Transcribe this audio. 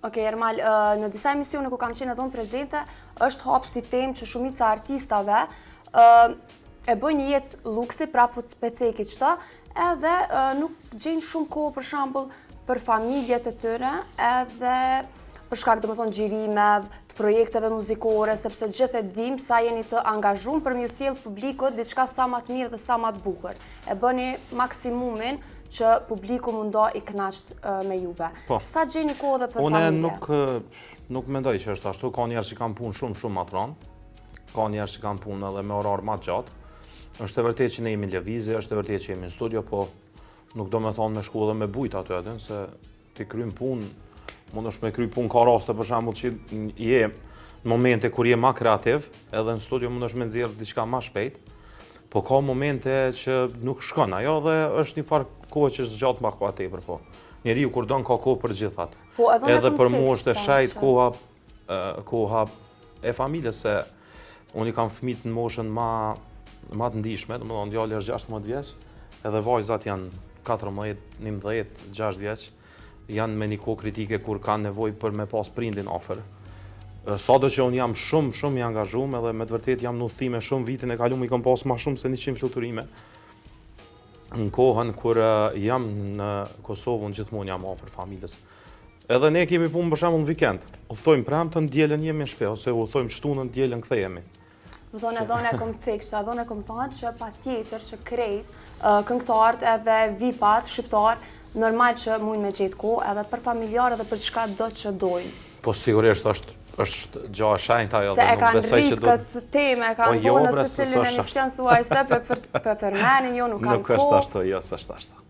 Ok, Ermal, në disa emisione ku kam qenë edhe unë prezente, është hapë si temë që shumica artistave e bëjnë një jetë luksi, pra peceki qëta, edhe nuk gjenë shumë kohë për shembull për familjet e tyre, edhe për shkak domethënë xhirimeve, të projekteve muzikore, sepse gjithë e dim sa jeni të angazhuar për m'ju sjell publikut diçka sa më të mirë dhe sa më të bukur. E bëni maksimumin që publiku mundo i kënaqt me juve. Sa gjeni kohë dhe për familje? Unë nuk mendoj që është ashtu, ka njerëz që kanë punë shumë më të rëndë, ka njerëz që kanë punë edhe me orar më të gjatë. Është e vërtetë që ne jemi në lëvizje, është e vërtetë që jemi në studio, po nuk do me thonë me shku edhe me bujt aty aty, se ti krym punë, mund është me kry punë ka raste për shembull që je në momente kur je më kreativ, edhe në studio mund është me nxjerr diçka më shpejt. Po ka momente që nuk shkon ajo dhe është një farë kohë që zgjat pak pa tepër, po. Njeriu kur don ka kohë për gjithat. Po, edhe për mua është e shajt koha e familjes, se unë i kam fëmijët në moshën më të ndihshme, domethënë djali është 16 vjeç, edhe vajzat janë 14, 11, 6 vjeç. Janë me një kohë kritike kur kanë nevojë për me pas prindin afër. Sado që unë jam shumë i angazhuar edhe me të vërtetë jam në udhëtime shumë, vitin e kaluar i kam pas më shumë se 100 fluturime. Në kohën kur jam në Kosovë, unë gjithmonë jam afër familjes. Edhe ne kemi punë për shembull në vikend. Udhtojmë premtën, dielën jemi në shtëpi ose udhtojmë shtunën, dielën kthehemi. Dhona kom cekësha, dhona kom thonë që patjetër që krejt këngëtarët edhe vipat shqiptar normal që mund me gjetë kohë edhe për familjarë edhe për çka do që dojnë. Po sigurisht është gjë e shenjtë ajo dhe nuk besoj që do. Se e kanë rritë këtë temë, e kanë bënë në secilin emision thuajse për përmendjen, jo nuk kanë kohë. Nuk është ashtu, jo s'është ashtu.